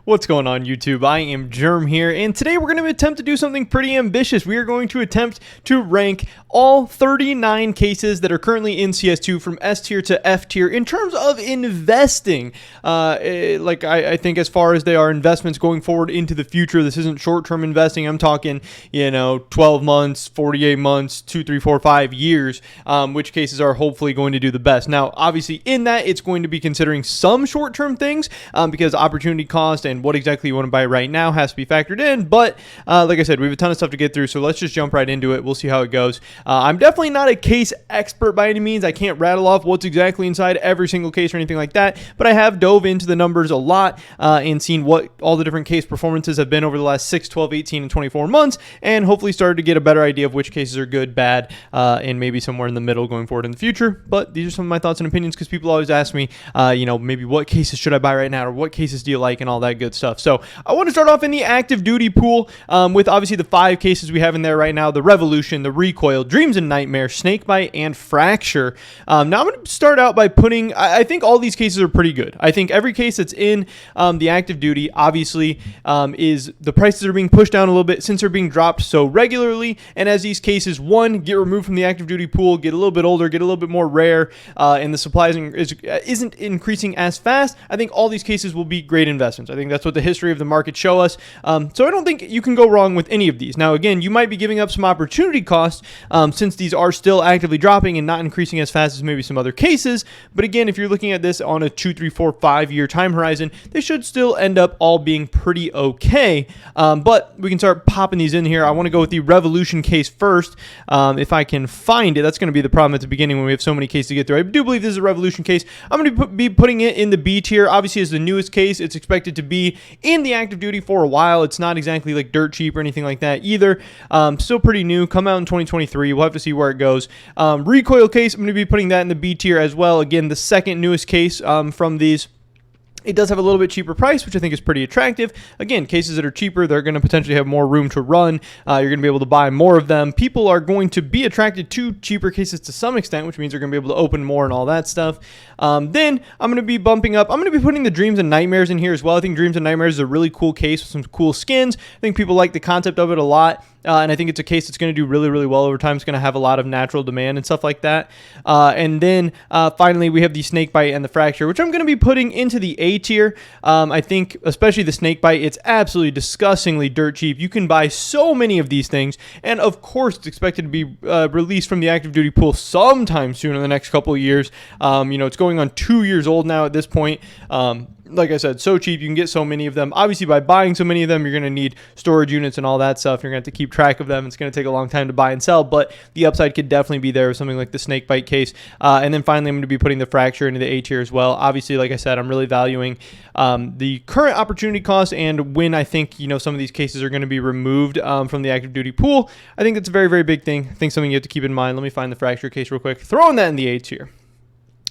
What's going on, YouTube? I am Germ here, and today we're going to attempt to do something pretty ambitious. We are going to attempt to rank all 39 cases that are currently in CS2 from S tier to F tier in terms of investing. I think as far as they are investments going forward into the future, this isn't short-term investing. I'm talking, 12 months, 48 months, 2, 3, 4, 5 years, which cases are hopefully going to do the best. Now, obviously, in that, it's going to be considering some short-term things because opportunity cost and what exactly you want to buy right now has to be factored in. But like I said, we have a ton of stuff to get through, so let's just jump right into it. We'll see how it goes. I'm definitely not a case expert by any means. I can't rattle off what's exactly inside every single case or anything like that, but I have dove into the numbers a lot and seen what all the different case performances have been over the last 6, 12, 18, and 24 months, and hopefully started to get a better idea of which cases are good, bad, and maybe somewhere in the middle going forward in the future. But these are some of my thoughts and opinions because people always ask me, maybe what cases should I buy right now, or what cases do you like, and all that good stuff. So I want to start off in the active duty pool with obviously the 5 cases we have in there right now: the Revolution, the Recoil, Dreams and Nightmare, Snakebite, and Fracture. Now I'm going to start out by putting, I think all these cases are pretty good. I think every case that's in the active duty obviously is the prices are being pushed down a little bit since they're being dropped so regularly, and as these cases, one, get removed from the active duty pool, get a little bit older, get a little bit more rare, and the supply isn't increasing as fast, I think all these cases will be great investments. I think that's what the history of the market show us. So I don't think you can go wrong with any of these. Now, again, you might be giving up some opportunity costs since these are still actively dropping and not increasing as fast as maybe some other cases. But again, if you're looking at this on a 2, 3, 4, 5 year time horizon, they should still end up all being pretty okay. But we can start popping these in here. I want to go with the Revolution case first. If I can find it, that's going to be the problem at the beginning when we have so many cases to get through. I do believe this is a Revolution case. I'm going to be putting it in the B tier. Obviously, as the newest case, it's expected to be in the active duty for a while. It's not exactly like dirt cheap or anything like that either. Still pretty new. Come out in 2023. We'll have to see where it goes. Recoil case, I'm going to be putting that in the B tier as well. Again, the second newest case from these. It does have a little bit cheaper price, which I think is pretty attractive. Again, cases that are cheaper, they're going to potentially have more room to run. You're going to be able to buy more of them. People are going to be attracted to cheaper cases to some extent, which means they're going to be able to open more and all that stuff. Then I'm going to be bumping up. I'm going to be putting the Dreams and Nightmares in here as well. I think Dreams and Nightmares is a really cool case with some cool skins. I think people like the concept of it a lot. And I think it's a case that's going to do really, really well over time. It's going to have a lot of natural demand and stuff like that. And then finally, we have the Snakebite and the Fracture, which I'm going to be putting into the A tier. I think especially the Snakebite, it's absolutely disgustingly dirt cheap. You can buy so many of these things. And of course, it's expected to be released from the active duty pool sometime soon in the next couple of years. It's going on 2 years old now at this point. Like I said, so cheap, you can get so many of them. Obviously, by buying so many of them, you're going to need storage units and all that stuff. You're going to have to keep track of them. It's going to take a long time to buy and sell, but the upside could definitely be there with something like the Snakebite case. And then finally, I'm going to be putting the Fracture into the A tier as well. Obviously, like I said, I'm really valuing the current opportunity cost and when I think, some of these cases are going to be removed from the active duty pool. I think that's a very, very big thing. I think something you have to keep in mind. Let me find the Fracture case real quick. Throwing that in the A tier.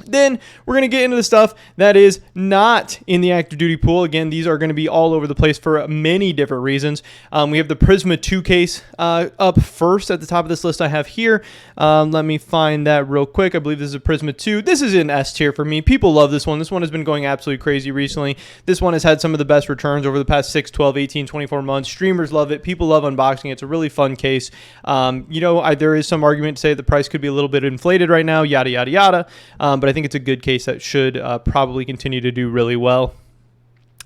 Then we're going to get into the stuff that is not in the active duty pool. Again, these are going to be all over the place for many different reasons. We have the Prisma 2 case up first at the top of this list I have here. Let me find that real quick. I believe this is a Prisma 2. This is in S tier for me. People love this one. This one has been going absolutely crazy recently. This one has had some of the best returns over the past 6, 12, 18, 24 months. Streamers love it. People love unboxing it. It's a really fun case. There is some argument to say the price could be a little bit inflated right now, yada, yada, yada. But I think it's a good case that should probably continue to do really well.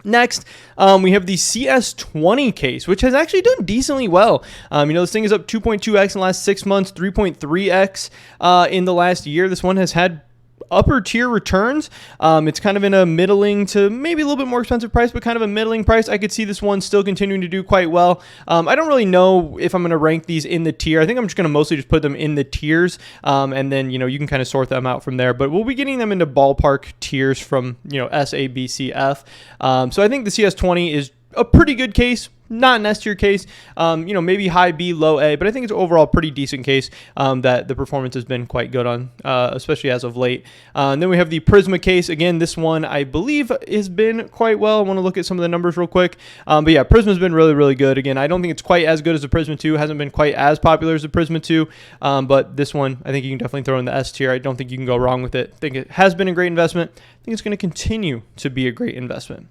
Next, we have the CS20 case, which has actually done decently well. This thing is up 2.2x in the last 6 months, 3.3x in the last year. This one has had upper tier returns. It's kind of in a middling to maybe a little bit more expensive price, but kind of a middling price. I could see this one still continuing to do quite well. I don't really know if I'm going to rank these in the tier. I think I'm just going to mostly just put them in the tiers, and then you can kind of sort them out from there. But we'll be getting them into ballpark tiers from S, A, B, C, F. So I think the CS20 is a pretty good case. Not an S tier case, maybe high B, low A, but I think it's overall pretty decent case that the performance has been quite good on, especially as of late. And then we have the Prisma case. Again, this one I believe has been quite well. I want to look at some of the numbers real quick. But yeah, Prisma's been really, really good. Again, I don't think it's quite as good as the Prisma 2. It hasn't been quite as popular as the Prisma 2. But this one, I think you can definitely throw in the S tier. I don't think you can go wrong with it. I think it has been a great investment. I think it's going to continue to be a great investment.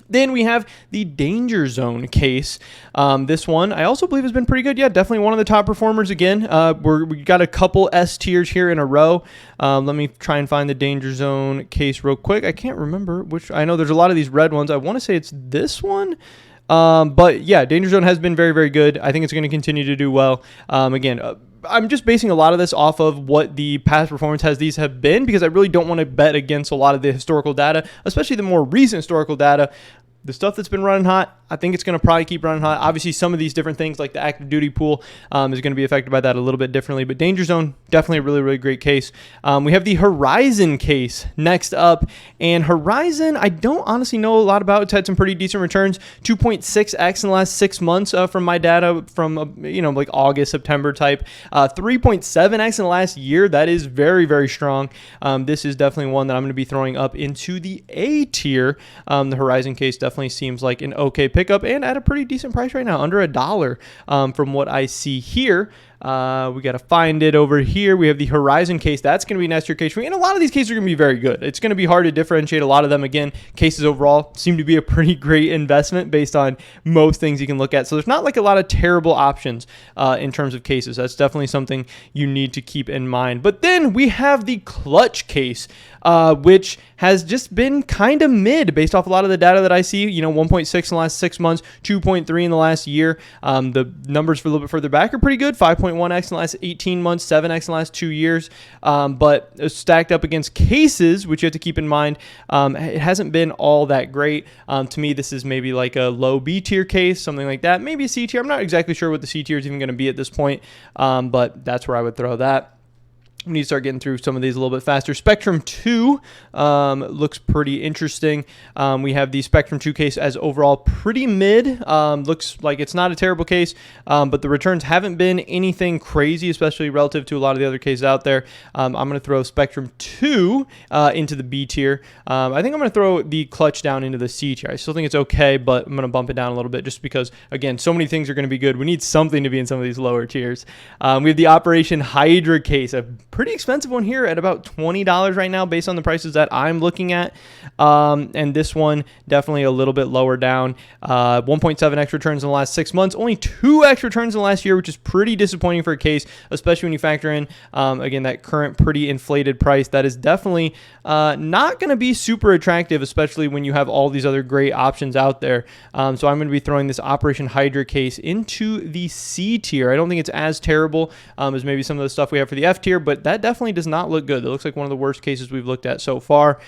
Then we have the Danger Zone case. This one I also believe has been pretty good. Yeah, definitely one of the top performers again. We got a couple S tiers here in a row. Let me try and find the Danger Zone case real quick. I can't remember which. I know there's a lot of these red ones. I want to say it's this one. But yeah, Danger Zone has been very, very good. I think it's going to continue to do well. Again, I'm just basing a lot of this off of what the past performance these have been, because I really don't want to bet against a lot of the historical data, especially the more recent historical data. The stuff that's been running hot, I think it's going to probably keep running hot. Obviously, some of these different things like the active duty pool is going to be affected by that a little bit differently. But Danger Zone, definitely a really, really great case. We have the Horizon case next up. And Horizon, I don't honestly know a lot about. It's had some pretty decent returns. 2.6x in the last 6 months from my data from, like August, September type. 3.7x in the last year. That is very, very strong. This is definitely one that I'm going to be throwing up into the A tier. The Horizon case definitely seems like an okay pickup and at a pretty decent price right now, under $1 from what I see here. We got to find it over here. We have the Horizon case. That's going to be an S tier case for me. And a lot of these cases are going to be very good. It's going to be hard to differentiate a lot of them. Again, cases overall seem to be a pretty great investment based on most things you can look at. So there's not like a lot of terrible options in terms of cases. That's definitely something you need to keep in mind. But then we have the Clutch case, which has just been kind of mid based off a lot of the data that I see. 1.6 in the last 6 months, 2.3 in the last year. The numbers for a little bit further back are pretty good. 5.1x in the last 18 months, 7x in the last 2 years. But stacked up against cases, which you have to keep in mind, it hasn't been all that great. To me, this is maybe like a low B tier case, something like that. Maybe a C tier. I'm not exactly sure what the C tier is even going to be at this point, but that's where I would throw that. We need to start getting through some of these a little bit faster. Spectrum 2 looks pretty interesting. We have the Spectrum 2 case as overall pretty mid. Looks like it's not a terrible case, but the returns haven't been anything crazy, especially relative to a lot of the other cases out there. I'm going to throw Spectrum 2 into the B tier. I think I'm going to throw the Clutch down into the C tier. I still think it's okay, but I'm going to bump it down a little bit just because, again, so many things are going to be good. We need something to be in some of these lower tiers. We have the Operation Hydra case, a pretty expensive one here at about $20 right now based on the prices that I'm looking at. And this one definitely a little bit lower down. 1.7x returns in the last 6 months, only 2x returns in the last year, which is pretty disappointing for a case, especially when you factor in, again, that current pretty inflated price. That is definitely not going to be super attractive, especially when you have all these other great options out there. So I'm going to be throwing this Operation Hydra case into the C tier. I don't think it's as terrible as maybe some of the stuff we have for the F tier, but that definitely does not look good. It looks like one of the worst cases we've looked at so far.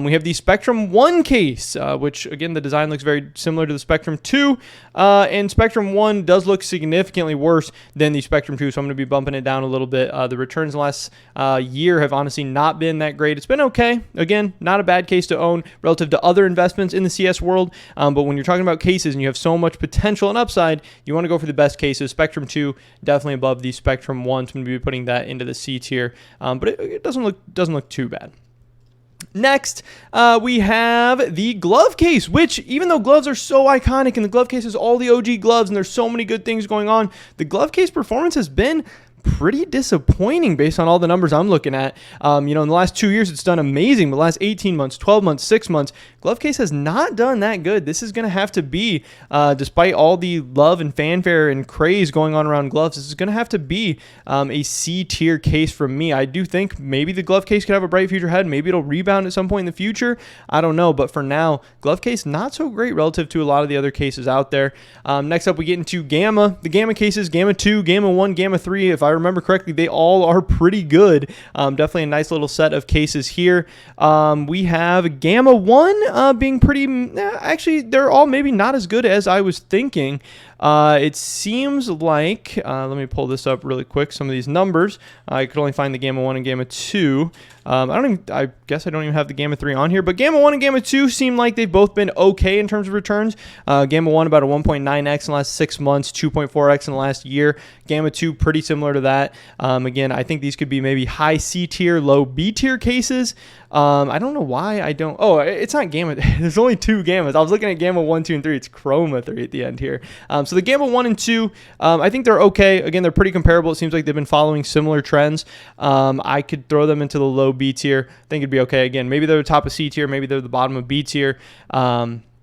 We have the Spectrum 1 case, which, again, the design looks very similar to the Spectrum 2, and Spectrum 1 does look significantly worse than the Spectrum 2, so I'm going to be bumping it down a little bit. The returns last year have honestly not been that great. It's been okay. Again, not a bad case to own relative to other investments in the CS world, but when you're talking about cases and you have so much potential and upside, you want to go for the best cases. Spectrum 2 definitely above the Spectrum 1, so I'm going to be putting that into the C tier. But it doesn't look too bad. Next, we have the glove case, which, even though gloves are so iconic and the glove case is all the OG gloves and there's so many good things going on, the glove case performance has been pretty disappointing based on all the numbers I'm looking at. In the last 2 years, it's done amazing. But the last 18 months, 12 months, 6 months, glove case has not done that good. This is going to have to be, despite all the love and fanfare and craze going on around gloves, this is going to have to be a C tier case from me. I do think maybe the glove case could have a bright future ahead. Maybe it'll rebound at some point in the future. I don't know. But for now, glove case not so great relative to a lot of the other cases out there. Next up, we get into Gamma. The Gamma cases, Gamma 2, Gamma 1, Gamma 3, if I remember correctly, they all are pretty good. Definitely a nice little set of cases here. We have Gamma 1 being pretty, actually, they're all maybe not as good as I was thinking. It seems like, let me pull this up really quick, some of these numbers. I could only find the Gamma 1 and Gamma 2. I guess I don't even have the Gamma 3 on here, but Gamma 1 and Gamma 2 seem like they've both been okay in terms of returns. Gamma 1 about a 1.9x in the last 6 months, 2.4x in the last year. Gamma 2 pretty similar to that. Again, I think these could be maybe high C tier, low B tier cases. I don't know why I don't. Oh, it's not Gamma. There's only 2 Gammas. I was looking at Gamma 1, 2, and 3. It's Chroma 3 at the end here. So the Gamma 1 and 2, I think they're okay. Again, they're pretty comparable. It seems like they've been following similar trends. I could throw them into the low B tier. I think it'd be okay. Again, maybe they're the top of C tier. Maybe they're the bottom of B tier.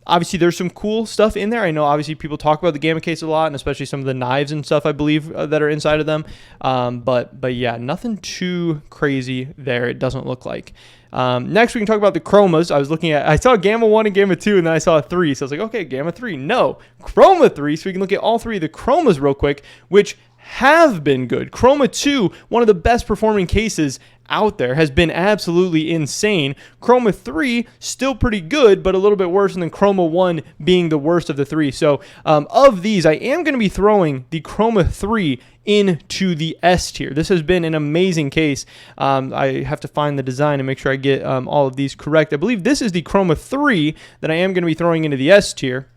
Obviously, there's some cool stuff in there. I know, obviously, people talk about the Gamma case a lot, and especially some of the knives and stuff, I believe, that are inside of them. But yeah, nothing too crazy there, it doesn't look like. Next, we can talk about the chromas. I saw Gamma 1 and Gamma 2, and then I saw a 3. So I was like, okay, Gamma 3. No, Chroma 3. So we can look at all three of the chromas real quick, which have been good. Chroma 2, one of the best performing cases out there, has been absolutely insane. Chroma 3, still pretty good, but a little bit worse than Chroma 1 being the worst of the three. So of these, I am going to be throwing the Chroma 3 into the S tier. This has been an amazing case. I have to find the design and make sure I get all of these correct. I believe this is the Chroma 3 that I am going to be throwing into the S tier.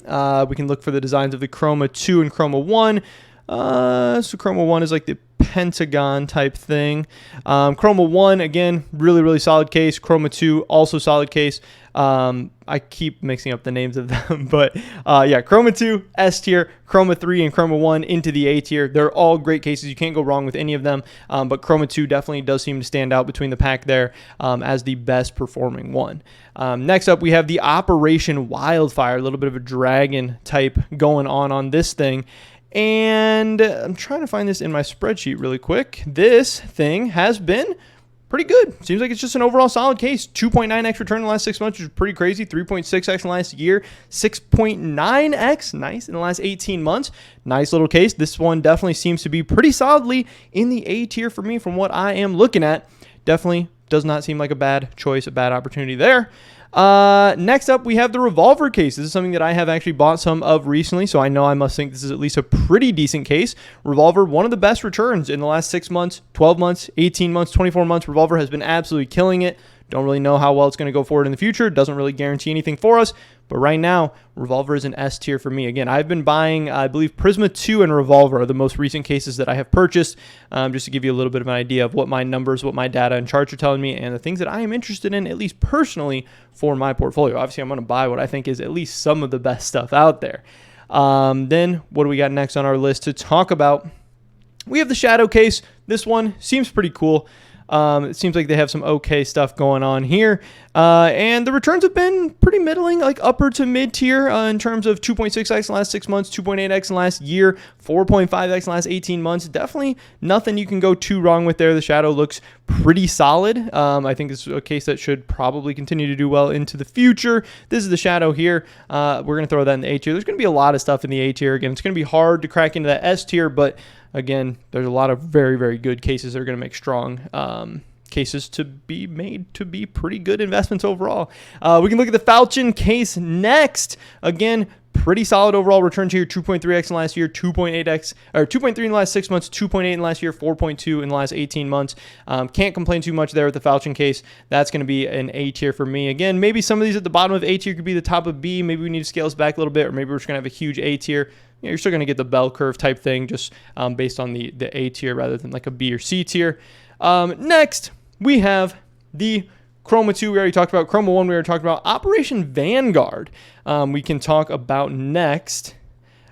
We can look for the designs of the Chroma 2 and Chroma 1. So Chroma 1 is like the pentagon type thing. Chroma 1, again, really, really solid case. Chroma 2, also solid case. I keep mixing up the names of them, but yeah, Chroma 2, S tier, Chroma 3, and Chroma 1 into the A tier. They're all great cases. You can't go wrong with any of them, but Chroma 2 definitely does seem to stand out between the pack there as the best performing one. Next up, we have the Operation Wildfire, a little bit of a dragon type going on this thing. And I'm trying to find this in my spreadsheet really quick. This thing has been pretty good. Seems like it's just an overall solid case. 2.9x return in the last 6 months, which is pretty crazy. 3.6x in the last year. 6.9x, nice, in the last 18 months. Nice little case. This one definitely seems to be pretty solidly in the A tier for me from what I am looking at. Definitely does not seem like a bad choice, a bad opportunity there. Next up, we have the revolver case. This is something that I have actually bought some of recently, so I know I must think this is at least a pretty decent case. Revolver, one of the best returns in the last 6 months, 12 months, 18 months, 24 months. Revolver has been absolutely killing it. Don't really know how well it's going to go forward in the future. Doesn't really guarantee anything for us. But right now, Revolver is an S tier for me. Again, I've been buying, I believe, Prisma 2 and Revolver are the most recent cases that I have purchased, just to give you a little bit of an idea of what my numbers, what my data and charts are telling me, and the things that I am interested in, at least personally, for my portfolio. Obviously, I'm going to buy what I think is at least some of the best stuff out there. Then, what do we got next on our list to talk about? We have the Shadow case. This one seems pretty cool. It seems like they have some okay stuff going on here. And the returns have been pretty middling, like upper to mid tier in terms of 2.6x in the last 6 months, 2.8x in the last year, 4.5x in the last 18 months. Definitely nothing you can go too wrong with there. The Shadow looks pretty solid. I think this is a case that should probably continue to do well into the future. This is the Shadow here. We're going to throw that in the A tier. There's going to be a lot of stuff in the A tier. Again, it's going to be hard to crack into that S tier, but again, there's a lot of very, very good cases that are going to make strong cases to be made to be pretty good investments overall. We can look at the Falchion case next. Again, pretty solid overall returns here. 2.3x in the last year, 2.8x or 2.3 in the last 6 months, 2.8 in the last year, 4.2 in the last 18 months. Can't complain too much there with the Falchion case. That's going to be an A tier for me. Again, maybe some of these at the bottom of A tier could be the top of B. Maybe we need to scale this back a little bit, or maybe we're just going to have a huge A tier. You know, you're still going to get the bell curve type thing, just based on the A tier rather than like a B or C tier. Next, we have the Chroma 2 we already talked about. Chroma 1 we already talked about. Operation Vanguard we can talk about next,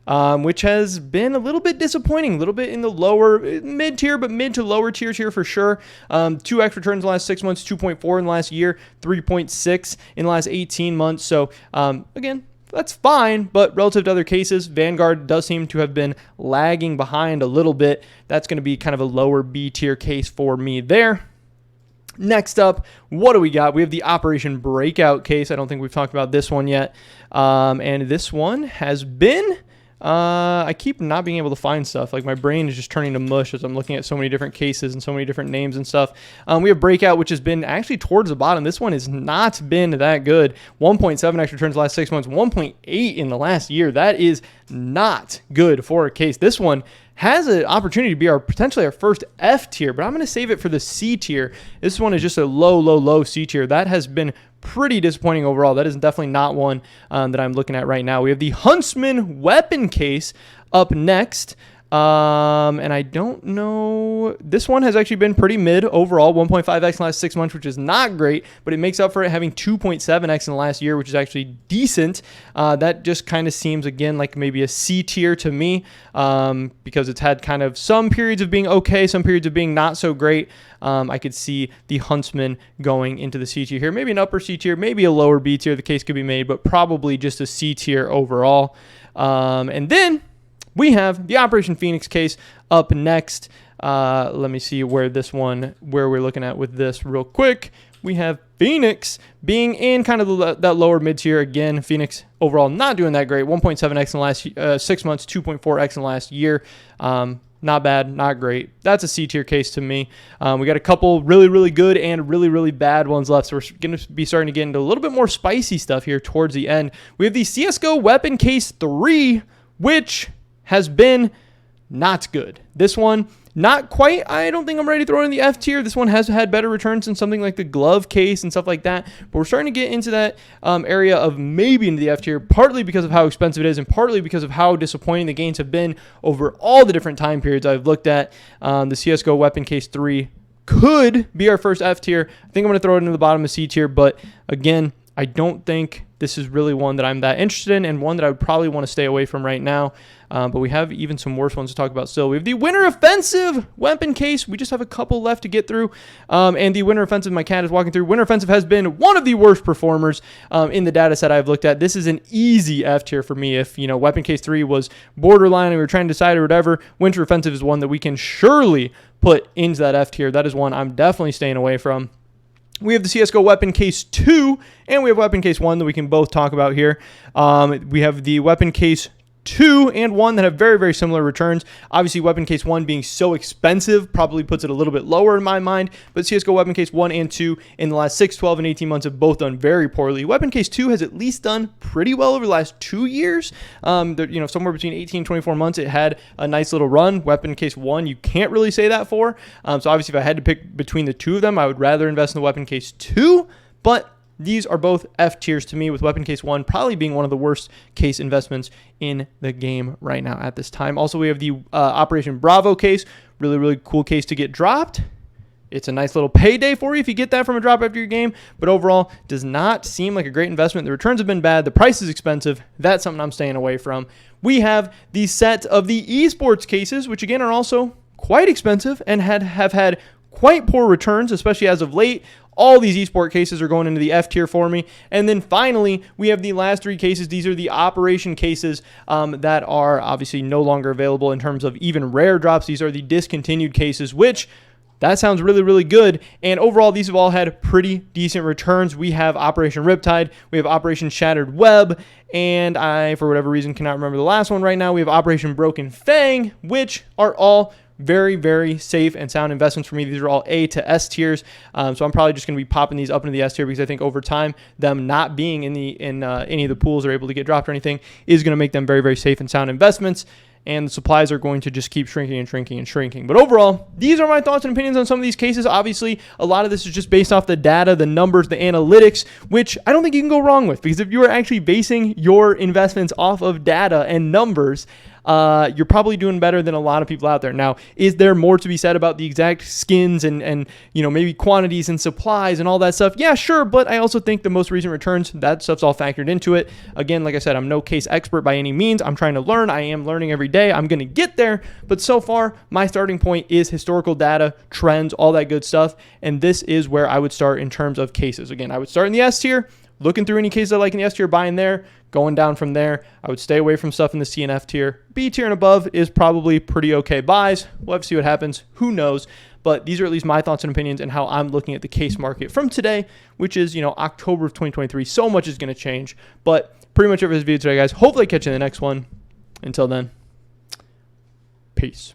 which has been a little bit disappointing, a little bit in the lower mid tier, but mid to lower tiers here for sure. 2x returns in the last 6 months, 2.4 in the last year, 3.6 in the last 18 months. So again, that's fine, but relative to other cases, Vanguard does seem to have been lagging behind a little bit. That's going to be kind of a lower B tier case for me there. Next up, what do we got? We have the Operation Breakout case. I don't think we've talked about this one yet. And this one has been... I keep not being able to find stuff. Like, my brain is just turning to mush as I'm looking at so many different cases and so many different names and stuff. We have Breakout, which has been actually towards the bottom. This one has not been that good. 1.7x returns the last 6 months, 1.8 in the last year. That is not good for a case. This one has an opportunity to be potentially our first F tier, but I'm going to save it for the C tier. This one is just a low C tier. That has been pretty disappointing overall. That is definitely not one that I'm looking at right now. We have the Huntsman weapon case up next. And I don't know. This one has actually been pretty mid overall, 1.5x in the last 6 months, which is not great, but it makes up for it having 2.7x in the last year, which is actually decent. That just kind of seems, again, like maybe a C tier to me, because it's had kind of some periods of being okay, some periods of being not so great. I could see the Huntsman going into the C tier here, maybe an upper C tier, maybe a lower B tier. The case could be made, but probably just a C tier overall. And then we have the Operation Phoenix case up next. Let me see where we're looking at with this real quick. We have Phoenix being in kind of that lower mid tier. Again, Phoenix overall not doing that great. 1.7x in the last 6 months, 2.4x in the last year. Not bad, not great. That's a C tier case to me. We got a couple really, really good and really, really bad ones left. So we're going to be starting to get into a little bit more spicy stuff here towards the end. We have the CSGO Weapon Case 3, which has been not good. This one, not quite. I don't think I'm ready to throw it in the F tier. This one has had better returns than something like the glove case and stuff like that. But we're starting to get into that area of maybe into the F tier, partly because of how expensive it is and partly because of how disappointing the gains have been over all the different time periods I've looked at. The CSGO Weapon Case 3 could be our first F tier. I think I'm going to throw it into the bottom of C tier. But again, I don't think this is really one that I'm that interested in and one that I would probably want to stay away from right now. But we have even some worse ones to talk about still. We have the Winter Offensive Weapon Case. We just have a couple left to get through. And the Winter Offensive, my cat is walking through. Winter Offensive has been one of the worst performers in the data set I've looked at. This is an easy F tier for me. If, Weapon Case 3 was borderline and we were trying to decide or whatever, Winter Offensive is one that we can surely put into that F tier. That is one I'm definitely staying away from. We have the CSGO Weapon Case 2, and we have Weapon Case 1 that we can both talk about here. We have the Weapon Case 2 and 1 that have very, very similar returns. Obviously, Weapon Case 1 being so expensive probably puts it a little bit lower in my mind, but CSGO Weapon Case 1 and 2 in the last 6, 12, and 18 months have both done very poorly. Weapon Case 2 has at least done pretty well over the last 2 years. Somewhere between 18 and 24 months, it had a nice little run. Weapon Case 1, you can't really say that for. So obviously, if I had to pick between the two of them, I would rather invest in the Weapon Case 2, but these are both F tiers to me, with Weapon Case 1 probably being one of the worst case investments in the game right now at this time. Also, we have the Operation Bravo case. Really, really cool case to get dropped. It's a nice little payday for you if you get that from a drop after your game, but overall does not seem like a great investment. The returns have been bad. The price is expensive. That's something I'm staying away from. We have the set of the esports cases, which again are also quite expensive and have had quite poor returns, especially as of late. All these eSport cases are going into the F tier for me. And then finally, we have the last three cases. These are the Operation cases that are obviously no longer available in terms of even rare drops. These are the discontinued cases, which that sounds really, really good. And overall, these have all had pretty decent returns. We have Operation Riptide. We have Operation Shattered Web. And I, for whatever reason, cannot remember the last one right now. We have Operation Broken Fang, which are all very, very safe and sound investments for me. These are all A to S tiers. So I'm probably just going to be popping these up into the S tier because I think over time, them not being in any of the pools or able to get dropped or anything is going to make them very, very safe and sound investments. And the supplies are going to just keep shrinking and shrinking and shrinking. But overall, these are my thoughts and opinions on some of these cases. Obviously, a lot of this is just based off the data, the numbers, the analytics, which I don't think you can go wrong with. Because if you are actually basing your investments off of data and numbers, you're probably doing better than a lot of people out there. Now, is there more to be said about the exact skins and maybe quantities and supplies and all that stuff? Yeah, sure. But I also think the most recent returns, that stuff's all factored into it. Again, like I said, I'm no case expert by any means. I'm trying to learn. I am learning every day. I'm going to get there. But so far, my starting point is historical data, trends, all that good stuff. And this is where I would start in terms of cases. Again, I would start in the S tier, looking through any cases I like in the S tier, buying there. Going down from there, I would stay away from stuff in the C and F tier. B tier and above is probably pretty okay buys. We'll have to see what happens. Who knows? But these are at least my thoughts and opinions and how I'm looking at the case market from today, which is, October of 2023. So much is going to change. But pretty much it for this video today, guys. Hopefully I catch you in the next one. Until then, peace.